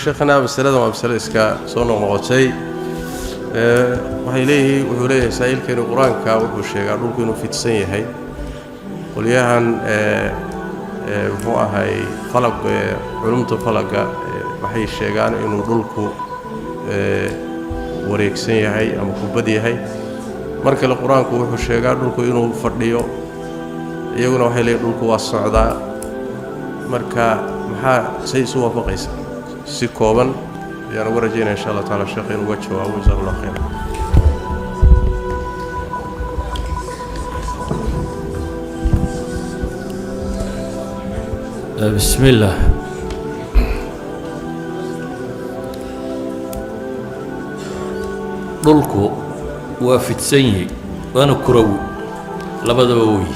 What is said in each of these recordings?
شيخنا مسألة ومسألة إسكا صنع مغطي وحيليه وحيليه سائل كان القرآن كاوح والشيء قالوا كانوا في تسنية هاي وليهن هو هاي فلق علوم الفلق وحي الشيء قال إنه دولكو wareegsan yahay ama kubad yahay marka la quraanku wuxuu sheegaa dhulku inuu fadhiyo iyaguna waxay leeyihiin dhulku waa socdaa marka maxaa say soo waafaqaysa si kooban ayaan ugu rajaynaa insha Allah taala sheekh inuu jawaabo jazakallahu khayr بسم الله dhulku waa fidsan yahay waana kurawi labadaba way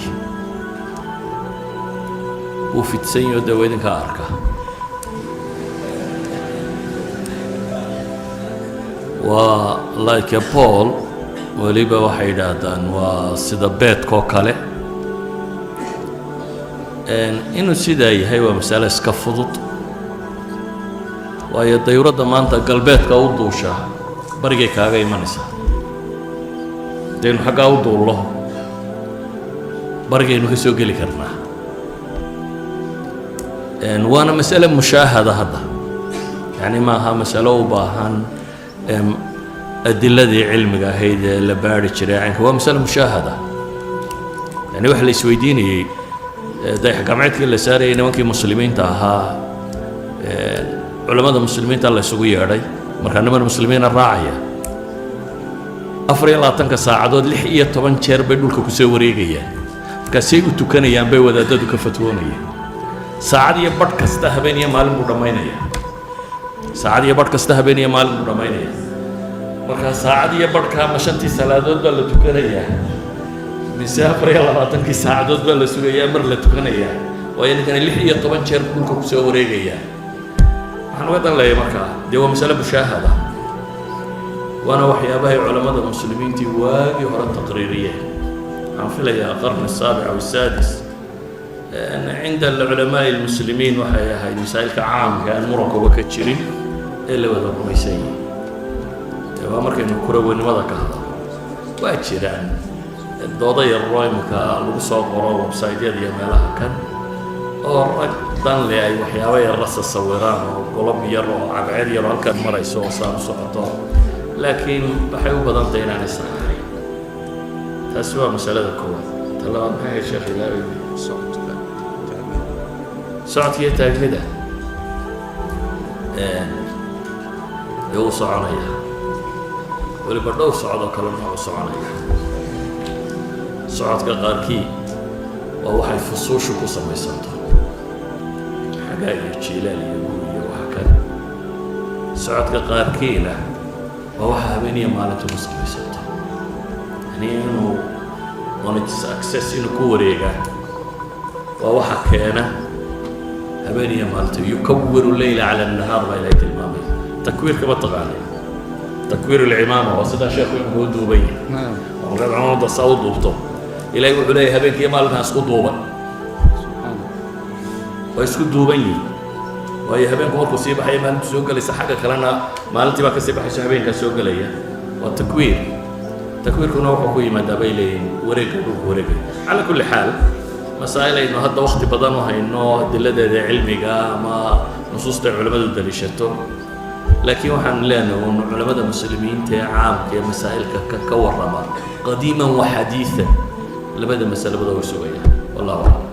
uu fidsan yahay daweedinka arka waa like a pole waliba waxay yidhaahdaan waa sida beedkoo kale inuu sidaa yahay waa masale iska fudud waayo dayuuradda maanta galbeedka u duushaa barigay kaaga imanaysaa daynu xaggaa u duullo barigaynu ka soo geli karnaa waana masale mushaahada hadda yani maaha masalo u baahan adiladii cilmiga ahayd ee la baari jiray caynka waa masale mushaahada yani waxa la isweydiinayey dayax gacmeedkii la saarayay nimankii muslimiinta ahaa culamada muslimiinta la isugu yeedhay marka niman muslimiina raacaya 24 saacadood 16 jeer bay dhulka ku soo wareegayaan marka say u tukanayaan bay wadaadadu ka fatwoonayaan saacad iyo badh kasta habeen iyo maalin buu dhamaynaya saacad iyo badh kasta habeen iyo maalin buu dhamaynaya marka saacad iyo badhka ma shantii salaadood baa la tukanayaa mise 24 saacadood baa la sugayaa mar la tukanayaa waa inagana 16 jeer dhulka ku soo wareegayaan waxaan uga dan leeyahay markaa dee waa masale mushaahada waana waxyaabahay culamada muslimiintii waagii hore taqriiriyeen waxaan filayaa qarni السابع أو السادس عند العلماء المسلمين waxay ahayd masaa'ilka caamka aan murankuba ka jirin ee la wada rumaysan yahay waa markaynu kuraweynimada ka hadlo waa jiraan dooda yar imika lagu soo qoro website-yada iyo meelaha kan oo rag dan le ay waxyaabo yar la sawiraan oo golob yar oo cadceed yar halkan marayso oo saan socoto laakiin waxay u badan tahay inaan isnahay taasi waa masalada koowaad talabaad maxay sheekh ilaahay socodkiiyo taagnida yuu soconaya weliba dhowr socodoo kale noocu soconaya socodka qaarkii waa waxay fusuushu ku samaysanto xagaa iyo jiilaal iyo guur iyo waxa kale socodka qaarkiina waa waxa habeeniya maalinta ku samaysanto yani inuu on its access inuu ku wareegaa waa waxa keena habeeniya maalinta yukawiru leyla cala annahaar baa ilaahay tilmaamay takwiirka ma taqaanay takwiir alcimaama waa sidaa sheekhu inuu u duuban yahay markaad cumamada saa u duubto ilaahay wuxuu leeyahay habeenkiiyo maalintaa isku duuban waa isku duuban yihiin waayo habeenku markuu sii baxaya maalintu soo gelaysa xagga kalena maalintii baa ka sii baxayso habeenkaa soo gelaya waa takwiir takwiirkuna wuxuu ku yimaadaa bay leeyihiin wareegga dhulku wareegaya cala kulli xaal masaa'il aynu hadda waqti badan u hayno adiladeeda cilmiga ama nusuusta culimmadu daliishato laakiin waxaan leenahay un culimmada muslimiinta ee caamka ee masaa'ilka ka warrama qadiiman wa xadiidan labada mas'alabada way sugayaan wallahu aclam